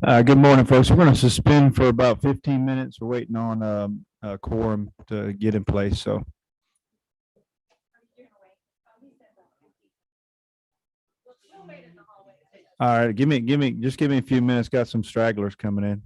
Good morning, folks. We're going to suspend for about 15 minutes. We're waiting on a quorum to get in place. So, all right, just give me a few minutes. Got some stragglers coming in.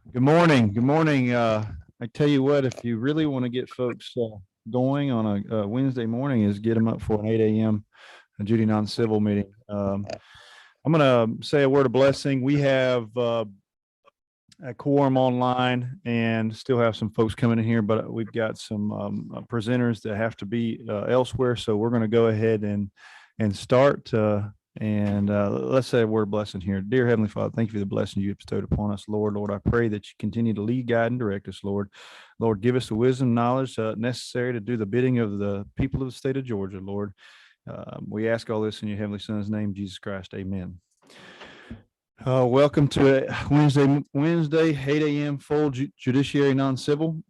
Good morning. Good morning. I tell you what, if you really want to get folks going on a Wednesday morning, is get them up for an 8 a.m. Judy Non-Civil meeting. I'm going to say a word of blessing. We have a quorum online and still have some folks coming in here, but we've got some presenters that have to be elsewhere. So we're going to go ahead and start. Let's say a word of blessing here. Dear Heavenly Father, thank you for the blessing you bestowed upon us, Lord. Lord, I pray that you continue to lead, guide, and direct us, Lord. Lord, give us the wisdom and knowledge necessary to do the bidding of the people of the state of Georgia, Lord. We ask all this in your Heavenly Son's name, Jesus Christ. Amen. Welcome to Wednesday, 8 a.m. full Judiciary Non-Civil.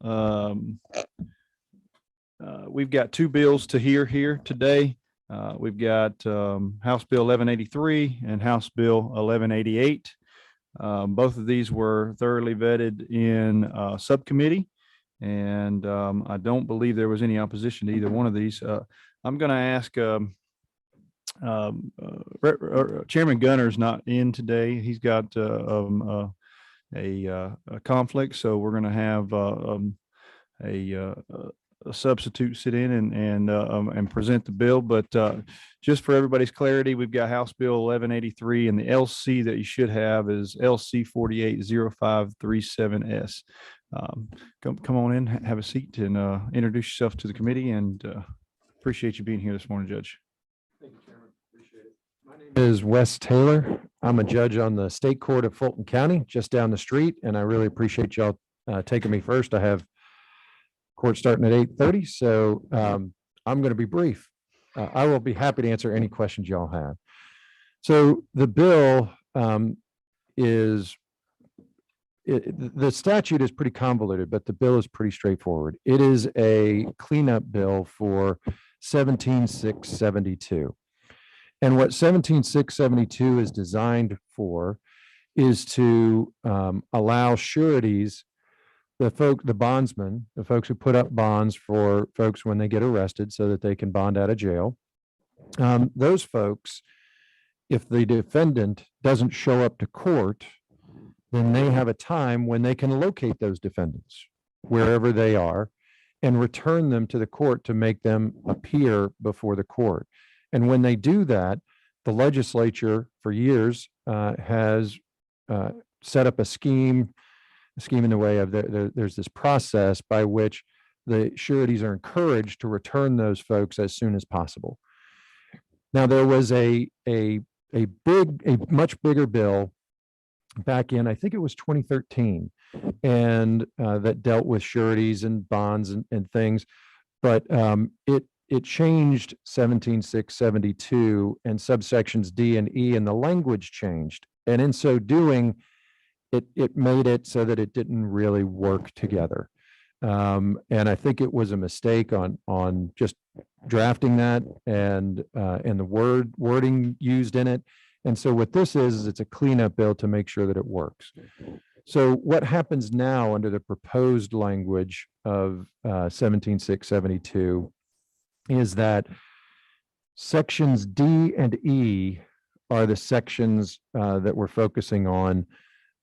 We've got two bills to hear here today. We've got House Bill 1183 and House Bill 1188. Both of these were thoroughly vetted in subcommittee, and I don't believe there was any opposition to either one of these. I'm going to ask Chairman Gunner's not in today. He's got a conflict, so we're going to have a substitute sit in and present the bill. But just for everybody's clarity, we've got House Bill 1183, and the LC that you should have is LC 480537S. Come on in, have a seat, and introduce yourself to the committee. And appreciate you being here this morning, Judge. Thank you, Chairman. Appreciate it. My name is Wes Taylor. I'm a judge on the State Court of Fulton County, just down the street, and I really appreciate y'all taking me first. I have court starting at 8:30, so I'm going to be brief. I will be happy to answer any questions y'all have. So the bill the statute is pretty convoluted, but the bill is pretty straightforward. It is a cleanup bill for 17-672. And what 17-672 is designed for is to allow sureties, the bondsmen, the folks who put up bonds for folks when they get arrested so that they can bond out of jail. Those folks, if the defendant doesn't show up to court, then they have a time when they can locate those defendants wherever they are and return them to the court to make them appear before the court. And when they do that, the legislature for years has set up a scheme in the way of there's this process by which the sureties are encouraged to return those folks as soon as possible. Now, there was a much bigger bill back in, I think it was 2013, and that dealt with sureties and bonds and things, but it changed 17-672 and subsections D and E, and the language changed. And in so doing, it made it so that it didn't really work together. And I think it was a mistake on just drafting that and the wording used in it. And so what this is it's a cleanup bill to make sure that it works. So what happens now under the proposed language of 17-672 is that sections D and E are the sections that we're focusing on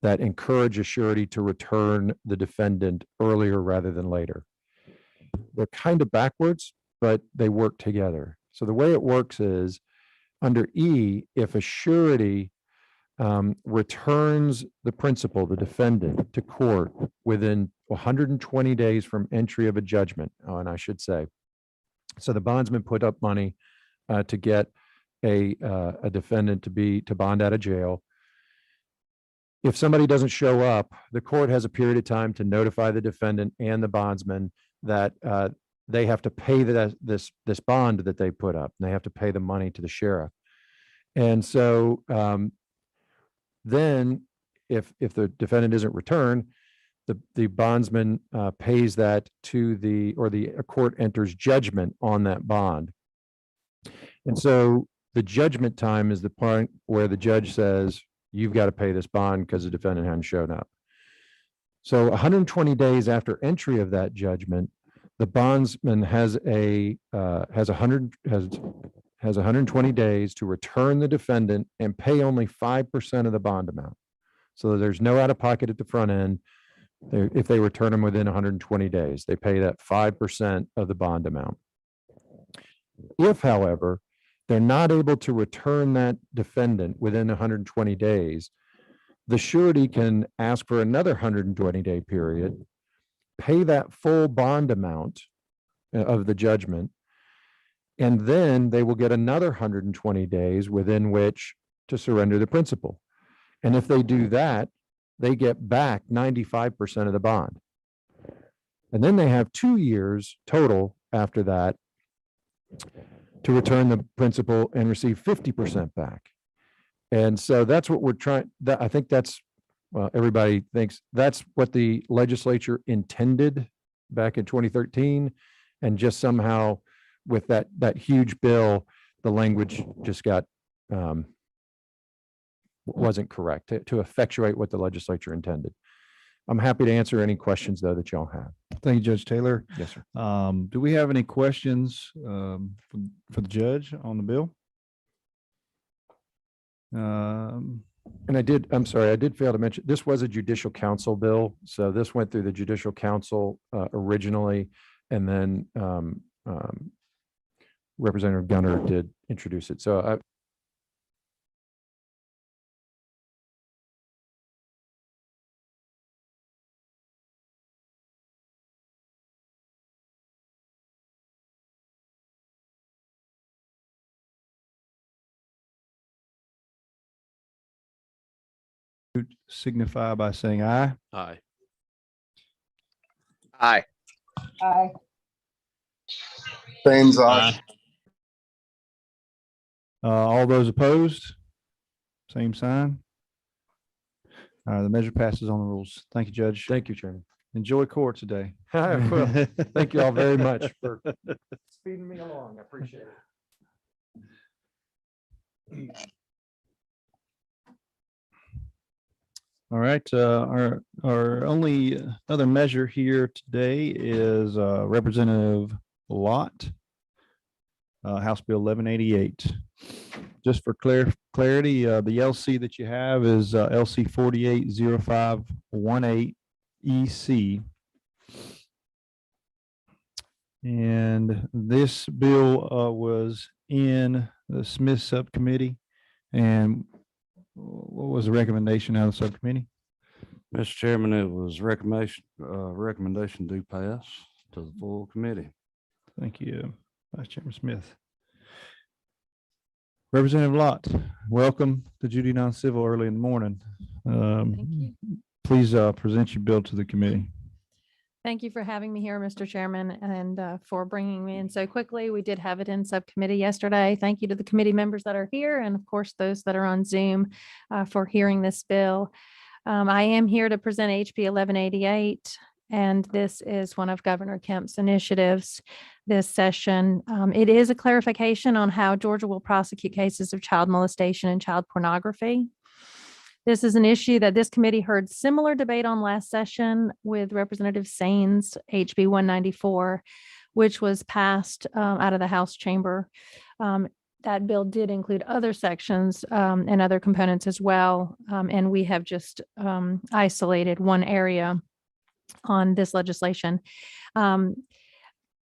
that encourage a surety to return the defendant earlier rather than later. They're kind of backwards, but they work together. So the way it works is under E, if a surety returns the principal, the defendant, to court within 120 days from entry of a judgment, and I should say, so the bondsman put up money to get a defendant to bond out of jail. If somebody doesn't show up, the court has a period of time to notify the defendant and the bondsman that they have to pay this bond that they put up, and they have to pay the money to the sheriff. And so then if the defendant isn't returned, the bondsman pays that to the court enters judgment on that bond. And so the judgment time is the point where the judge says, you've got to pay this bond because the defendant hadn't shown up. So 120 days after entry of that judgment, the bondsman has 120 days to return the defendant and pay only 5% of the bond amount. So there's no out of pocket at the front end. If they return them within 120 days, they pay that 5% of the bond amount. If, however, they're not able to return that defendant within 120 days, the surety can ask for another 120-day period, pay that full bond amount of the judgment, and then they will get another 120 days within which to surrender the principal. And if they do that, they get back 95% of the bond. And then they have 2 years total after that to return the principal and receive 50% back. And so that's what we're trying, I think that's, well, everybody thinks that's what the legislature intended back in 2013. And just somehow with that huge bill, the language just got, wasn't correct to effectuate what the legislature intended. I'm happy to answer any questions though that y'all have. Thank you, Judge Taylor. Yes, sir. Do we have any questions for the judge on the bill? And I'm sorry, I did fail to mention, this was a judicial council bill. So this went through the judicial council originally, and then Representative Gunner did introduce it. So signify by saying aye. Aye. Aye. Aye. Baines, aye. All those opposed, same sign. The measure passes on the rules. Thank you, Judge. thank you, Chairman. Enjoy court today. Well, thank you all very much for speeding me along. I appreciate it. All right, our only other measure here today is Representative Lott, House Bill 1188. Just for clarity, the LC that you have is LC 480518 EC. And this bill was in the Smith subcommittee. And what was the recommendation out of the subcommittee? Mr. Chairman, it was recommendation do pass to the full committee. Thank you, Vice Chairman Smith. Representative Lott, welcome to Judy Non-Civil early in the morning. Thank you. Please present your bill to the committee. Thank you for having me here, Mr. Chairman, and for bringing me in so quickly. We did have it in subcommittee yesterday. Thank you to the committee members that are here, and of course, those that are on Zoom for hearing this bill. I am here to present HB 1188, and this is one of Governor Kemp's initiatives this session. It is a clarification on how Georgia will prosecute cases of child molestation and child pornography. This is an issue that this committee heard similar debate on last session with Representative Sain's HB 194, which was passed out of the House chamber. That bill did include other sections and other components as well. And we have just isolated one area on this legislation.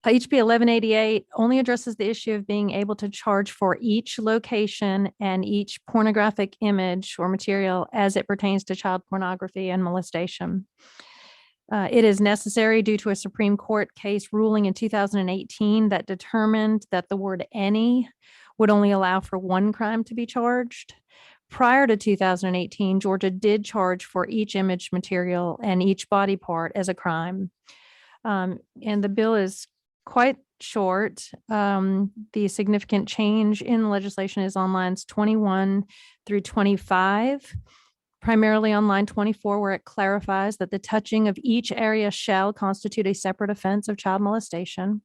HB 1188 only addresses the issue of being able to charge for each location and each pornographic image or material as it pertains to child pornography and molestation. It is necessary due to a Supreme Court case ruling in 2018 that determined that the word any would only allow for one crime to be charged. Prior to 2018, Georgia did charge for each image material and each body part as a crime. And the bill is quite short. The significant change in legislation is on lines 21 through 25, primarily on line 24, where it clarifies that the touching of each area shall constitute a separate offense of child molestation.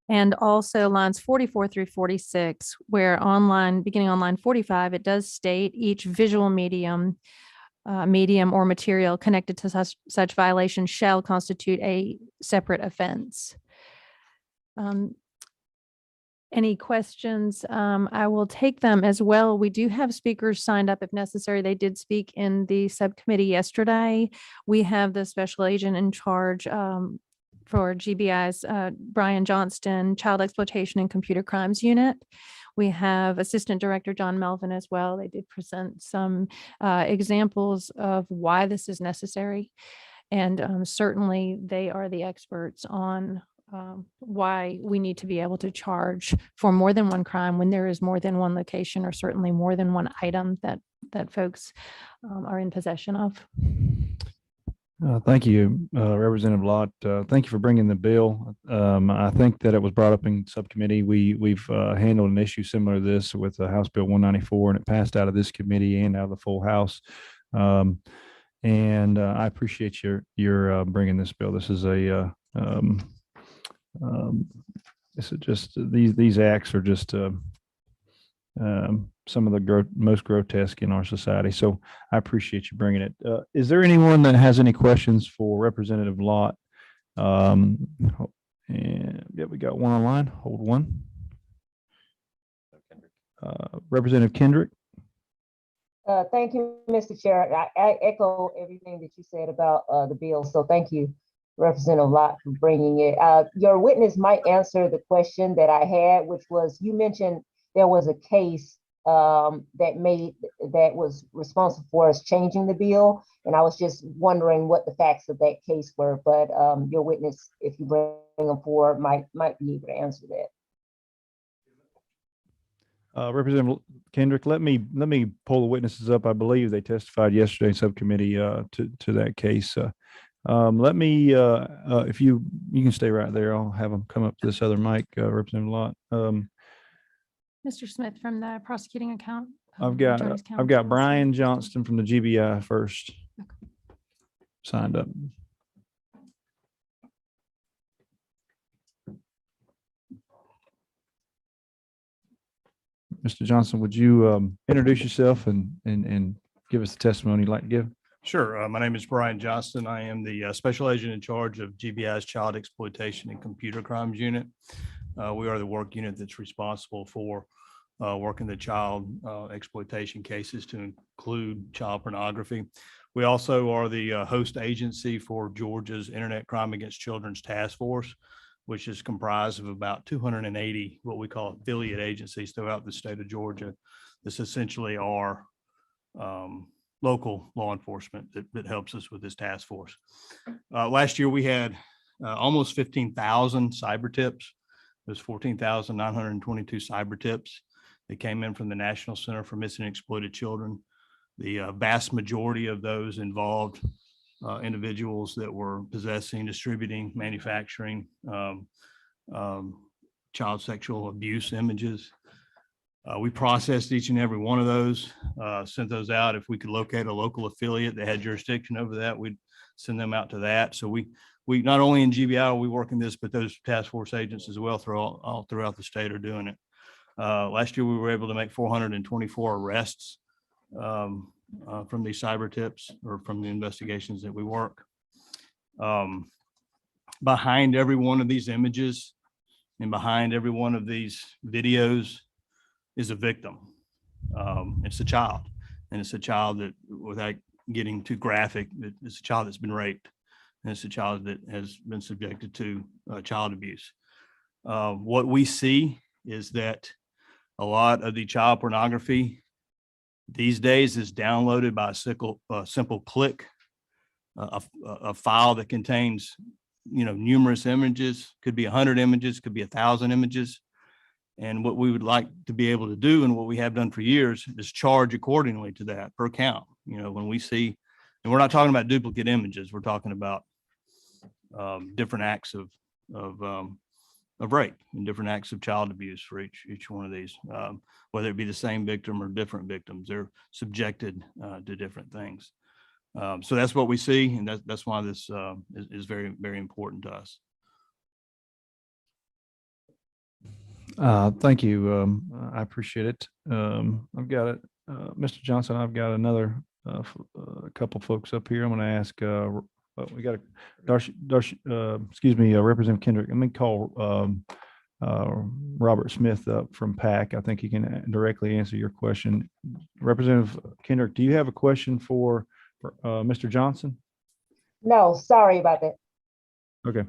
And also lines 44 through 46, where beginning on line 45, it does state each visual medium or material connected to such violation shall constitute a separate offense. any questions, I will take them as well. We do have speakers signed up if necessary. They did speak in the subcommittee yesterday. We have the special agent in charge for GBI's Brian Johnston, Child Exploitation and Computer Crimes Unit. We have Assistant Director John Melvin as well. They did present some examples of why this is necessary. And certainly they are the experts on why we need to be able to charge for more than one crime when there is more than one location or certainly more than one item that folks are in possession of. Thank you, Representative Lott. Thank you for bringing the bill. I think that it was brought up in subcommittee. We've handled an issue similar to this with House Bill 194, and it passed out of this committee and out of the full House. And I appreciate your bringing this bill. This is just these acts are just some of the most grotesque in our society. So I appreciate you bringing it. Is there anyone that has any questions for Representative Lott? And yeah, we got one online. Hold one. Representative Kendrick. Thank you, Mr. Chair. I echo everything that you said about the bill. So thank you, Representative Lott, for bringing it. Your witness might answer the question that I had, which was, you mentioned there was a case that was responsible for us changing the bill. And I was just wondering what the facts of that case were, but your witness, if you bring them forward, might be able to answer that. Representative Kendrick, let me pull the witnesses up. I believe they testified yesterday in subcommittee to that case. Let me, if you can stay right there, I'll have them come up to this other mic, Representative Lott. Mr. Smith from the prosecuting account. I've got Brian Johnston from the GBI first. Okay. Signed up. Mr. Johnson, would you introduce yourself and give us the testimony you'd like to give? Sure. My name is Brian Johnston. I am the special agent in charge of GBI's Child Exploitation and Computer Crimes Unit. We are the work unit that's responsible for working the child exploitation cases to include child pornography. We also are the host agency for Georgia's Internet Crime Against Children's Task Force, which is comprised of about 280 what we call affiliate agencies throughout the state of Georgia. This essentially are local law enforcement that helps us with this task force. Last year we had almost 15,000 cyber tips. There's 14,922 cyber tips that came in from the National Center for Missing and Exploited Children. The vast majority of those involved individuals that were possessing, distributing, manufacturing child sexual abuse images. We processed each and every one of those, sent those out. If we could locate a local affiliate that had jurisdiction over that, we'd send them out to that. So we not only in GBI are we working this, but those task force agents as well all throughout the state are doing it. Last year, we were able to make 424 arrests from these cyber tips or from the investigations that we work. Behind every one of these images and behind every one of these videos is a victim. It's a child, and it's a child that, without getting too graphic, it's a child that's been raped, and it's a child that has been subjected to child abuse. What we see is that a lot of the child pornography these days is downloaded by a simple click, a file that contains, numerous images, could be 100 images, could be 1,000 images. And what we would like to be able to do, and what we have done for years, is charge accordingly to that per count. When we see, and we're not talking about duplicate images, we're talking about different acts of rape and different acts of child abuse for each one of these, whether it be the same victim or different victims. They're subjected to different things. So that's what we see, and that's why this is very, very important to us. Thank you. I appreciate it. I've got it. Mr. Johnson, I've got another a couple folks up here. I'm going to ask, we got Representative Kendrick. Let me call Robert Smith up from PAC. I think he can directly answer your question. Representative Kendrick, do you have a question for Mr. Johnson? No, sorry about that. Okay.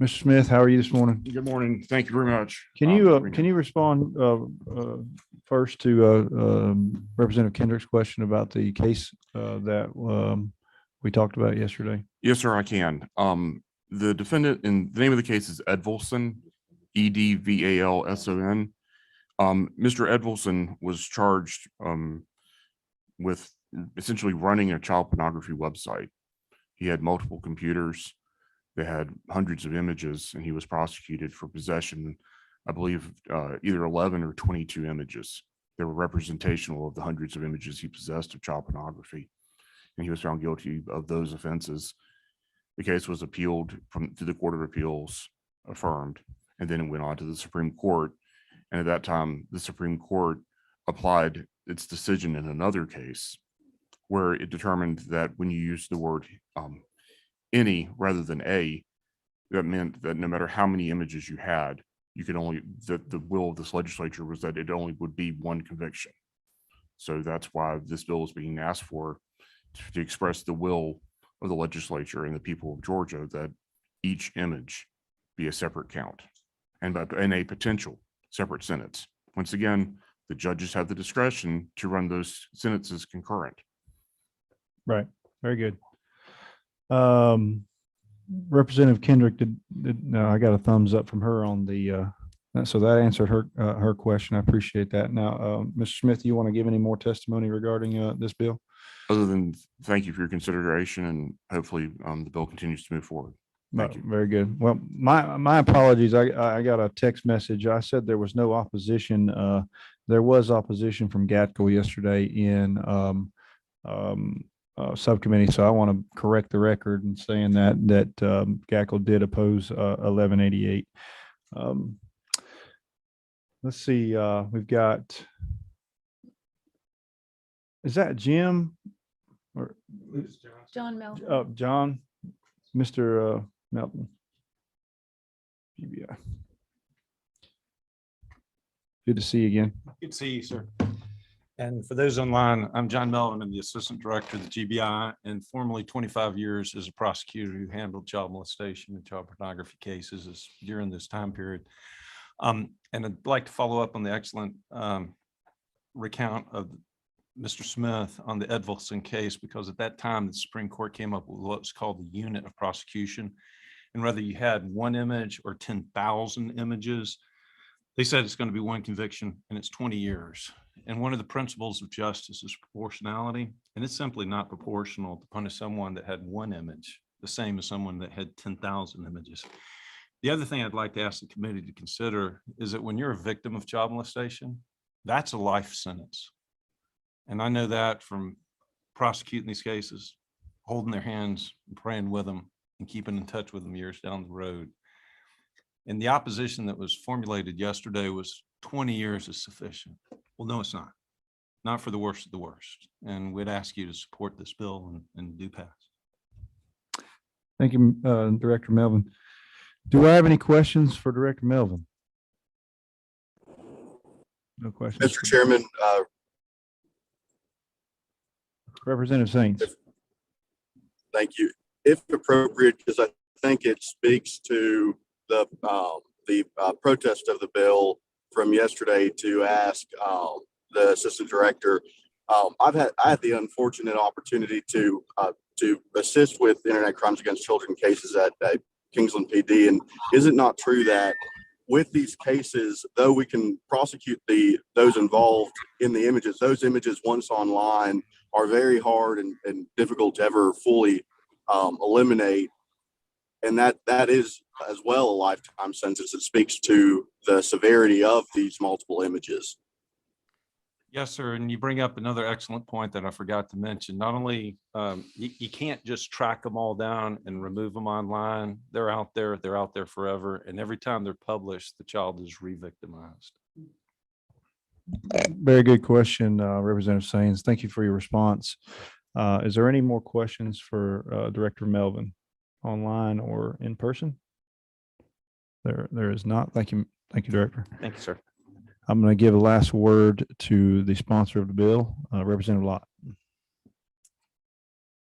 Mr. Smith, how are you this morning? Good morning. Thank you very much. Can you respond first to Representative Kendrick's question about the case that we talked about yesterday? Yes, sir, I can. The defendant, in the name of the case is Edvalson, Edvalson. Mr. Edvalson was charged with essentially running a child pornography website. He had multiple computers. They had hundreds of images, and he was prosecuted for possession, I believe, either 11 or 22 images. They were representational of the hundreds of images he possessed of child pornography, and he was found guilty of those offenses. The case was appealed to the Court of Appeals, affirmed, and then it went on to the Supreme Court. And at that time, the Supreme Court applied its decision in another case where it determined that when you use the word any rather than a, that meant that no matter how many images you had, you could only, that the will of this legislature was that it only would be one conviction. So that's why this bill is being asked for, to express the will of the legislature and the people of Georgia that each image be a separate count and a potential separate sentence. Once again, the judges have the discretion to run those sentences concurrent. Right. Very good. Representative Kendrick, no, I got a thumbs up from her on the, so that answered her question. I appreciate that. Now, Mr. Smith, you want to give any more testimony regarding this bill? Other than thank you for your consideration, and hopefully the bill continues to move forward. Thank you. Very good. Well, my apologies. I got a text message. I said there was no opposition. There was opposition from GATCO yesterday in subcommittee. So I want to correct the record in saying that GATCO did oppose 1188. Let's see. We've got. Is that Jim or John Melvin. John, Mr. Melton? GBI. Good to see you again. Good to see you, sir. And for those online, I'm John Melvin. I'm the Assistant Director of the GBI, and formerly 25 years as a prosecutor who handled child molestation and child pornography cases during this time period. And I'd like to follow up on the excellent recount of Mr. Smith on the Edvalson case, because at that time, the Supreme Court came up with what's called the unit of prosecution. And whether you had one image or 10,000 images, they said it's going to be one conviction and it's 20 years. And one of the principles of justice is proportionality. And it's simply not proportional to punish someone that had one image, the same as someone that had 10,000 images. The other thing I'd like to ask the committee to consider is that when you're a victim of child molestation, that's a life sentence. And I know that from prosecuting these cases, holding their hands, and praying with them, and keeping in touch with them years down the road. And the opposition that was formulated yesterday was 20 years is sufficient. Well, no, it's not. Not for the worst of the worst. And we'd ask you to support this bill and do pass. Thank you, Director Melvin. Do I have any questions for Director Melvin? No questions. Mr. Chairman, Representative Sainz. thank you. If appropriate, because I think it speaks to the protest of the bill from yesterday, to ask the Assistant Director. I had the unfortunate opportunity to assist with internet crimes against children cases at Kingsland PD, and is it not true that with these cases, though we can prosecute those involved in the images, those images once online are very hard and difficult to ever fully eliminate, and that is as well a lifetime sentence. It speaks to the severity of these multiple images. Yes, sir. And you bring up another excellent point that I forgot to mention. Not only you can't just track them all down and remove them online. They're out there forever. And every time they're published, the child is re-victimized. Very good question, Representative Sainz. Thank you for your response. Is there any more questions for Director Melvin, online or in person? There is not. Thank you. Thank you, Director. Thank you, sir. I'm going to give a last word to the sponsor of the bill, Representative Lott.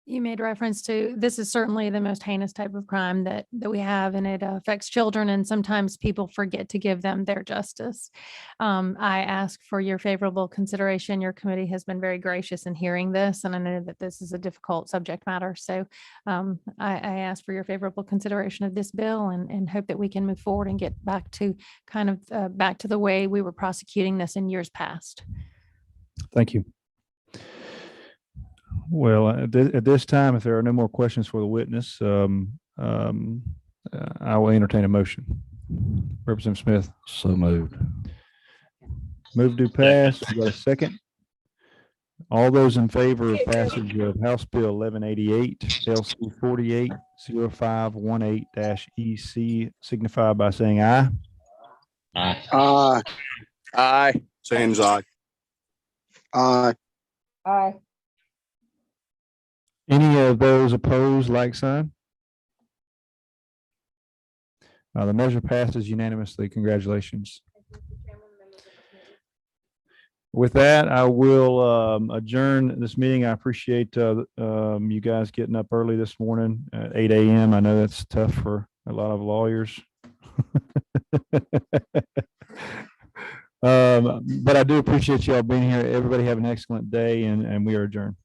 You made reference to, this is certainly the most heinous type of crime that we have, and it affects children, and sometimes people forget to give them their justice. I ask for your favorable consideration. Your committee has been very gracious in hearing this, and I know that this is a difficult subject matter. So I ask for your favorable consideration of this bill, and hope that we can move forward and get back to back to the way we were prosecuting this in years past. Thank you. Well, at this time, if there are no more questions for the witness, I will entertain a motion. Representative Smith. So moved. Move to pass. We got a second. All those in favor of passage of House Bill 1188, LC 480518-EC signify by saying aye. Aye. Aye. Sam's aye. Aye. Aye. Any of those opposed, like sign? The measure passes unanimously. Congratulations. With that, I will adjourn this meeting. I appreciate you guys getting up early this morning at 8 a.m. I know that's tough for a lot of lawyers. But I do appreciate you all being here. Everybody have an excellent day, and we are adjourned.